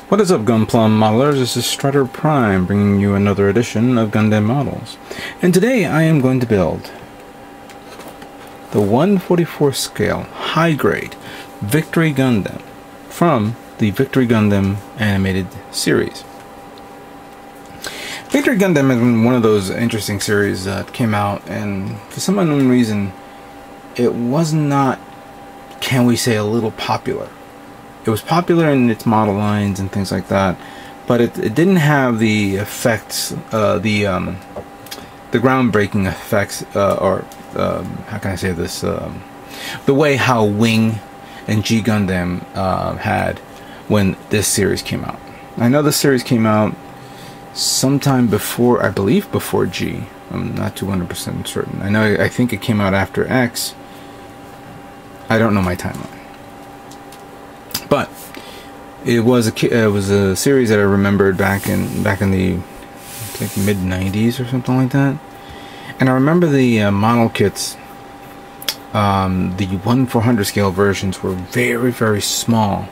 What is up, Gunplum modelers? This is Strutter Prime bringing you another edition of Gundam Models. And today I am going to build the 1/44 scale High Grade Victory Gundam from the Victory Gundam animated series. Victory Gundam has been one of those interesting series that came out, and for some unknown reason it was not, can we say, a little popular. It was popular in its model lines and things like that, but it didn't have the effects, the groundbreaking effects, or how can I say this, the way how Wing and G Gundam had when this series came out. I know this series came out sometime before, I believe before G. I'm not 200% certain. I think it came out after X. I don't know my timeline. But it was a series that I remembered back in the mid 90s or something like that, and I remember the model kits. The 1/400 scale versions were very, very small,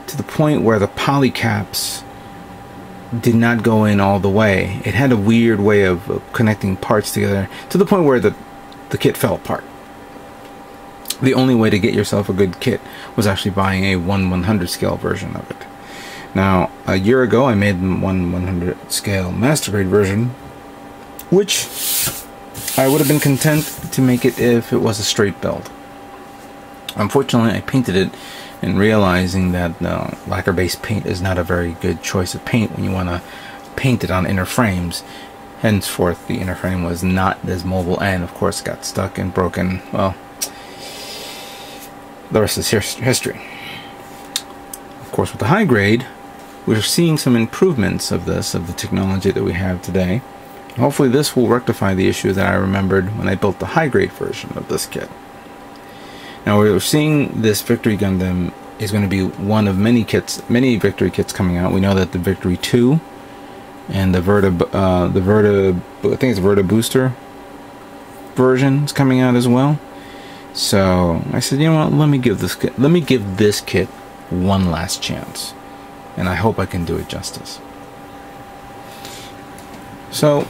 to the point where the polycaps did not go in all the way. It had a weird way of connecting parts together, to the point where the kit fell apart. The only way to get yourself a good kit was actually buying a 1/100 scale version of it. Now, a year ago I made 1/100 scale master grade version, which I would have been content to make it if it was a straight build. Unfortunately, I painted it, and realizing that lacquer-based paint is not a very good choice of paint when you want to paint it on inner frames. Henceforth, the inner frame was not as mobile, and of course got stuck and broken. Well, the rest is history. Of course, with the high grade, we're seeing some improvements of the technology that we have today. Hopefully this will rectify the issue that I remembered when I built the high grade version of this kit. Now we're seeing this Victory Gundam is going to be one of many Victory kits coming out. We know that the Victory 2 and the I think it's Verta Booster version is coming out as well. So I said, you know what, let me give this kit one last chance, and I hope I can do it justice. So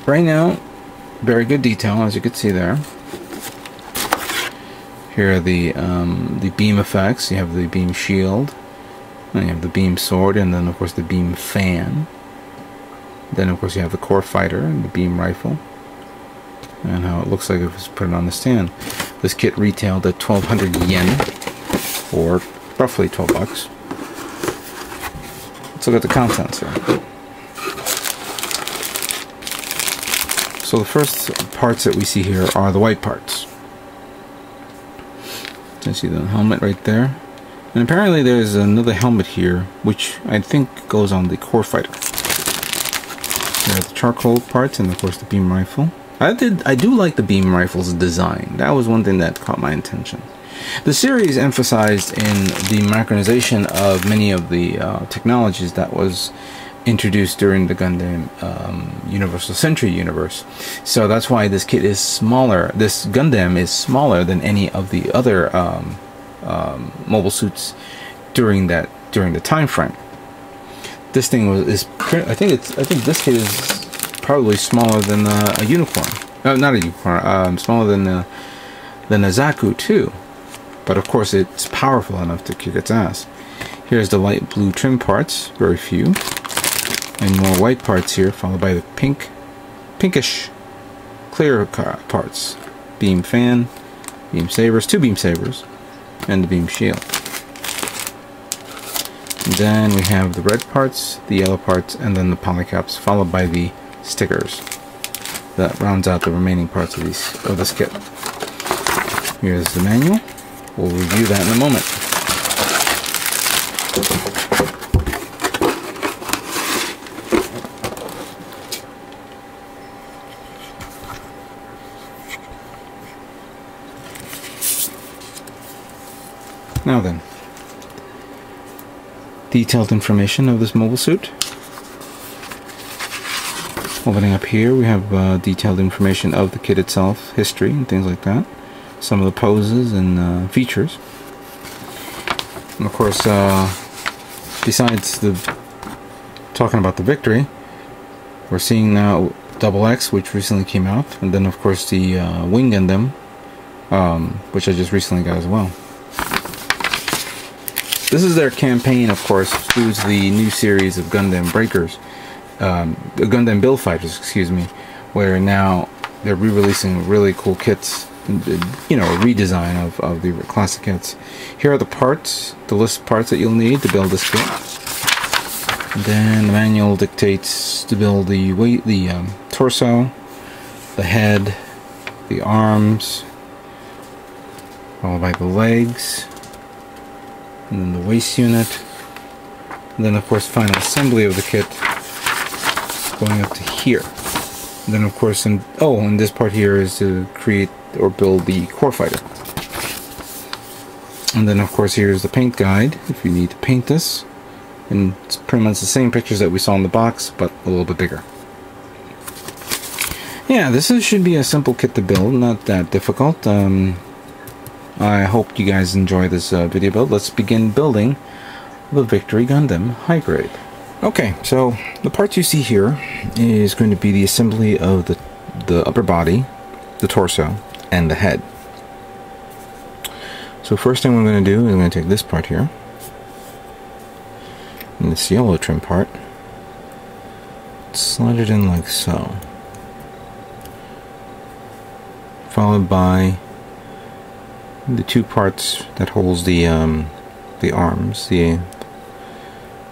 right now, very good detail, as you can see there. Here are the beam effects. You have the beam shield, and you have the beam sword, and then of course the beam fan. Then of course you have the core fighter and the beam rifle, and how it looks like it was put on the stand. This kit retailed at 1,200 yen, or roughly 12 bucks. Let's look at the contents here. So the first parts that we see here are the white parts. So you see the helmet right there, and apparently there's another helmet here, which I think goes on the core fighter. There are the charcoal parts, and of course the beam rifle. I do like the beam rifle's design. That was one thing that caught my attention. The series emphasized in the mechanization of many of the technologies that was introduced during the Gundam Universal Century universe. So that's why this kit is smaller. This Gundam is smaller than any of the other mobile suits during the time frame. This thing I think this kit is probably smaller than a unicorn. Not a unicorn. Smaller than a Zaku too. But of course, it's powerful enough to kick its ass. Here's the light blue trim parts, very few, and more white parts here, followed by the pinkish clear parts. Beam fan, beam sabers, two beam sabers, and the beam shield. And then we have the red parts, the yellow parts, and then the polycaps, followed by the stickers. That rounds out the remaining parts of this kit. Here's the manual. We'll review that in a moment. Now then, detailed information of this mobile suit. Opening up here, we have detailed information of the kit itself, history, and things like that. Some of the poses and features. And of course, besides the talking about the Victory, we're seeing now Double X, which recently came out, and then of course the Wing Gundam, which I just recently got as well. This is their campaign, of course, through the new series of Gundam Breakers, the Gundam Build Fighters, excuse me, where now they're re-releasing really cool kits, you know, a redesign of the classic kits. Here are the parts, the list of parts that you'll need to build this kit. Then the manual dictates to build the torso, the head, the arms, followed by the legs, and then the waist unit, and then of course final assembly of the kit going up to here. And then of course, and this part here is to create or build the core fighter. And then of course here's the paint guide if you need to paint this. And it's pretty much the same pictures that we saw in the box, but a little bit bigger. Yeah, this should be a simple kit to build, not that difficult. I hope you guys enjoy this video build. Let's begin building the Victory Gundam High Grade. Okay, so the parts you see here is going to be the assembly of the upper body, the torso, and the head. So first thing we're going to do is I'm going to take this part here, and this yellow trim part, slide it in like so, followed by the two parts that holds the arms, the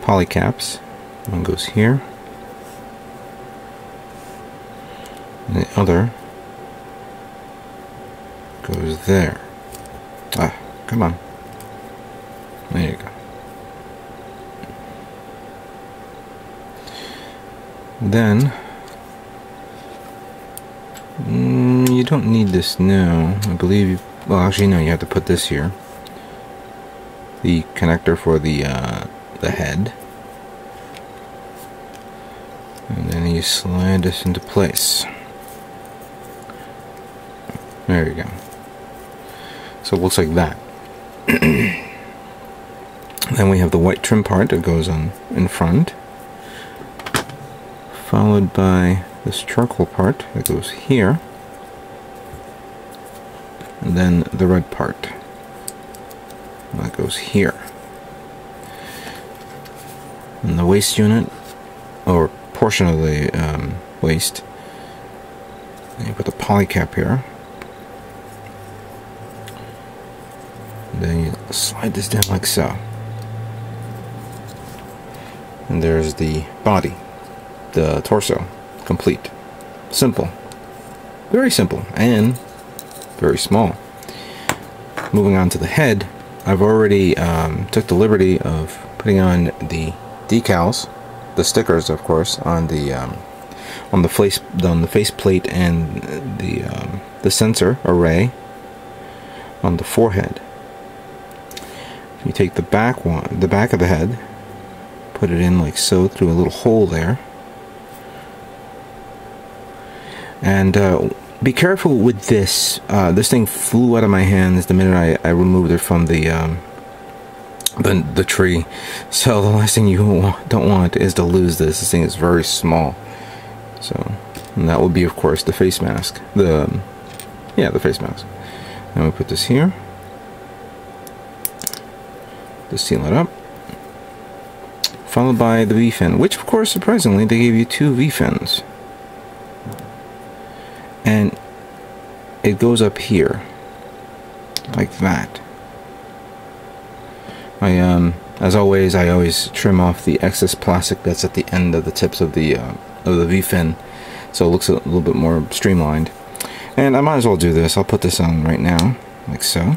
polycaps. One goes here, and the other goes there. Ah, come on. There you go. Then you don't need this now. I believe well, actually no, you have to put this here. The connector for the head. And then you slide this into place. There you go. So it looks like that. Then we have the white trim part that goes on in front, followed by this charcoal part that goes here, and then the red part that goes here. And the waist unit, or portion of the waist, and you put the polycap here. And then you slide this down like so. And there's the body, the torso, complete. Simple. Very simple, and very small. Moving on to the head, I've already took the liberty of putting on the decals, the stickers, of course, on the face plate and the sensor array on the forehead. You take the back of the head, put it in like so through a little hole there, and be careful with this. This thing flew out of my hands the minute I removed it from the tree. So the last thing you don't want is to lose this. This thing is very small. So, and that would be, of course, the face mask. The face mask. And we put this here to seal it up. Followed by the V-fin, which, of course, surprisingly, they gave you 2 V-fins. And it goes up here, like that. As always, I always trim off the excess plastic that's at the end of the tips of the V-fin, so it looks a little bit more streamlined. And I might as well do this. I'll put this on right now, like so.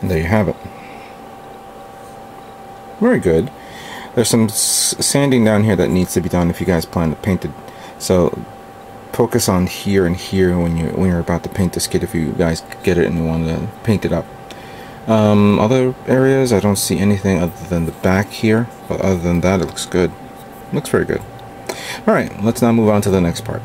And there you have it. Very good. There's some sanding down here that needs to be done if you guys plan to paint it. So focus on here and here when you're about to paint this kit, if you guys get it and you want to paint it up. Other areas, I don't see anything other than the back here, but other than that, it looks good. Looks very good. Alright, let's now move on to the next part.